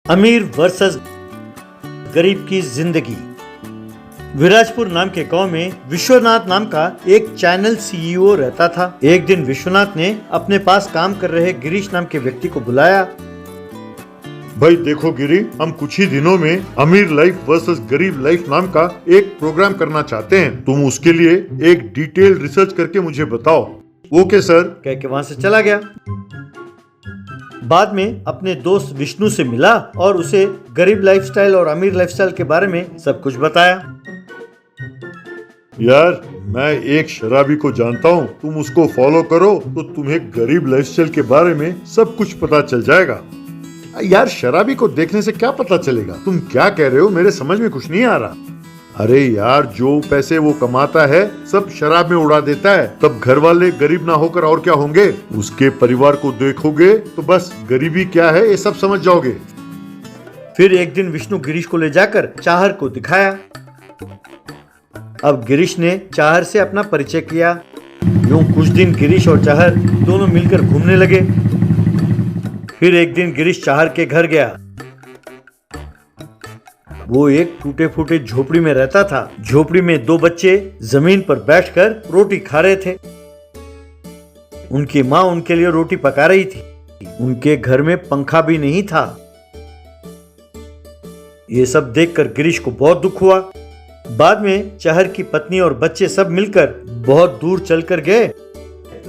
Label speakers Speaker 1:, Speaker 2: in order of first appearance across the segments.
Speaker 1: अमीर वर्सेस गरीब की जिंदगी। विराजपुर नाम के गांव में विश्वनाथ नाम का एक चैनल सीईओ रहता था। एक दिन विश्वनाथ ने अपने पास काम कर रहे गिरीश नाम के व्यक्ति को बुलाया।
Speaker 2: भाई देखो गिरी, हम कुछ ही दिनों में अमीर लाइफ वर्सेस गरीब लाइफ नाम का एक प्रोग्राम करना चाहते हैं। तुम उसके लिए एक डिटेल रिसर्च करके मुझे बताओ। ओके सर,
Speaker 1: कह के वहाँ से चला गया। बाद में अपने दोस्त विष्णु से मिला और उसे गरीब लाइफस्टाइल और अमीर लाइफस्टाइल के बारे में सब कुछ बताया।
Speaker 2: यार मैं एक शराबी को जानता हूँ, तुम उसको फॉलो करो तो तुम्हें गरीब लाइफस्टाइल के बारे में सब कुछ पता चल जाएगा। यार शराबी को देखने से क्या पता चलेगा? तुम क्या कह रहे हो? मेरे समझ में कुछ नहीं आ रहा। अरे यार, जो पैसे वो कमाता है सब शराब में उड़ा देता है, तब घर वाले गरीब ना होकर और क्या होंगे? उसके परिवार को देखोगे तो बस गरीबी क्या है ये सब समझ जाओगे।
Speaker 1: फिर एक दिन विष्णु गिरीश को ले जाकर चाहर को दिखाया। अब गिरीश ने चाहर से अपना परिचय किया। यूं कुछ दिन गिरीश और चाहर दोनों मिलकर घूमने लगे। फिर एक दिन गिरीश चाहर के घर गया। वो एक टूटे फूटे झोपड़ी में रहता था। झोपड़ी में दो बच्चे जमीन पर बैठकर रोटी खा रहे थे। उनकी माँ उनके लिए रोटी पका रही थी। उनके घर में पंखा भी नहीं था। ये सब देखकर गिरीश को बहुत दुख हुआ। बाद में चाहर की पत्नी और बच्चे सब मिलकर बहुत दूर चलकर गए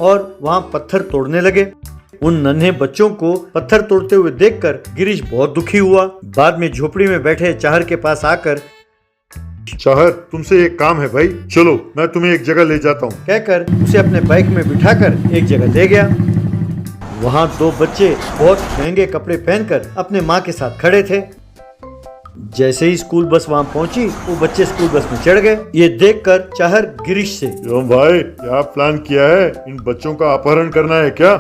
Speaker 1: और वहां पत्थर तोड़ने लगे। उन नन्हे बच्चों को पत्थर तोड़ते हुए देखकर गिरीश बहुत दुखी हुआ। बाद में झोपड़ी में बैठे चाहर के पास आकर,
Speaker 2: चाहर तुमसे एक काम है भाई, चलो मैं तुम्हें एक जगह ले जाता हूँ,
Speaker 1: कहकर उसे अपने बाइक में बिठाकर एक जगह ले गया। वहाँ दो बच्चे बहुत महंगे कपड़े पहनकर अपने माँ के साथ खड़े थे। जैसे ही स्कूल बस वहाँ पहुंची, वो बच्चे स्कूल बस में चढ़ गए। ये देखकर चाहर गिरीश से,
Speaker 2: क्यों भाई, क्या प्लान किया है? इन बच्चों का अपहरण करना है क्या?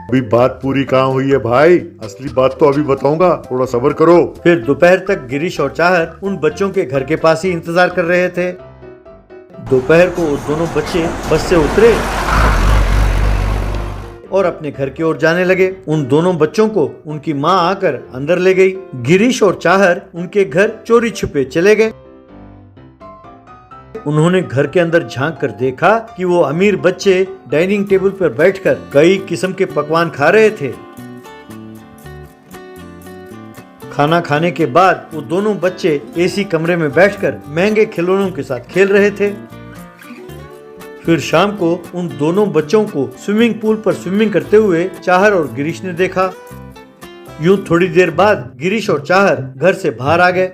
Speaker 2: अभी बात पूरी कहाँ हुई है भाई? असली बात तो अभी बताऊंगा, थोड़ा सब्र करो।
Speaker 1: फिर दोपहर तक गिरीश और चाहर उन बच्चों के घर के पास ही इंतजार कर रहे थे। दोपहर को वो दोनों बच्चे बस से उतरे और अपने घर की ओर जाने लगे। उन दोनों बच्चों को उनकी माँ आकर अंदर ले गई। गिरीश और चाहर उनके घर चोरी छुपे चले गए। उन्होंने घर के अंदर झांक कर देखा कि वो अमीर बच्चे डाइनिंग टेबल पर बैठकर कई किस्म के पकवान खा रहे थे। खाना खाने के बाद वो दोनों बच्चे एसी कमरे में बैठकर महंगे खिलौनों के साथ खेल रहे थे। फिर शाम को उन दोनों बच्चों को स्विमिंग पूल पर स्विमिंग करते हुए चाहर और गिरीश ने देखा। यूं थोड़ी देर बाद गिरीश और चाहर घर से बाहर आ गए।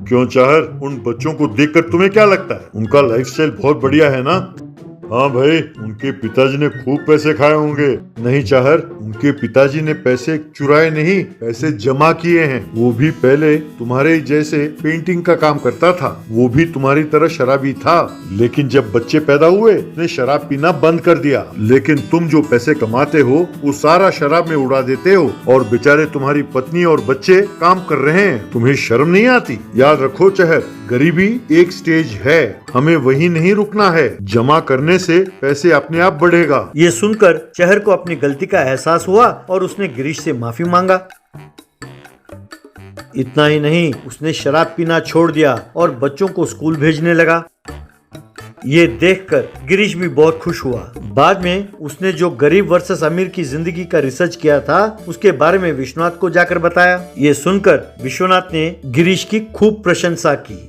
Speaker 2: क्यों चाहर, उन बच्चों को देखकर तुम्हें क्या लगता है? उनका लाइफस्टाइल बहुत बढ़िया है ना? हाँ भाई, उनके पिताजी ने खूब पैसे खाए होंगे। नहीं चाहर, उनके पिताजी ने पैसे चुराए नहीं, पैसे जमा किए हैं। वो भी पहले तुम्हारे जैसे पेंटिंग का काम करता था। वो भी तुम्हारी तरह शराबी था, लेकिन जब बच्चे पैदा हुए उसने शराब पीना बंद कर दिया। लेकिन तुम जो पैसे कमाते हो वो सारा शराब में उड़ा देते हो, और बेचारे तुम्हारी पत्नी और बच्चे काम कर रहे हैं। तुम्हें शर्म नहीं आती? याद रखो चाहर, गरीबी एक स्टेज है, हमें वही नहीं रुकना है। जमा करने से पैसे अपने आप बढ़ेगा।
Speaker 1: ये सुनकर चाहर को अपनी गलती का एहसास हुआ और उसने गिरीश से माफी मांगा। इतना ही नहीं, उसने शराब पीना छोड़ दिया और बच्चों को स्कूल भेजने लगा। ये देखकर गिरीश भी बहुत खुश हुआ। बाद में उसने जो गरीब वर्सेस अमीर की जिंदगी का रिसर्च किया था उसके बारे में विश्वनाथ को जाकर बताया। ये सुनकर विश्वनाथ ने गिरीश की खूब प्रशंसा की।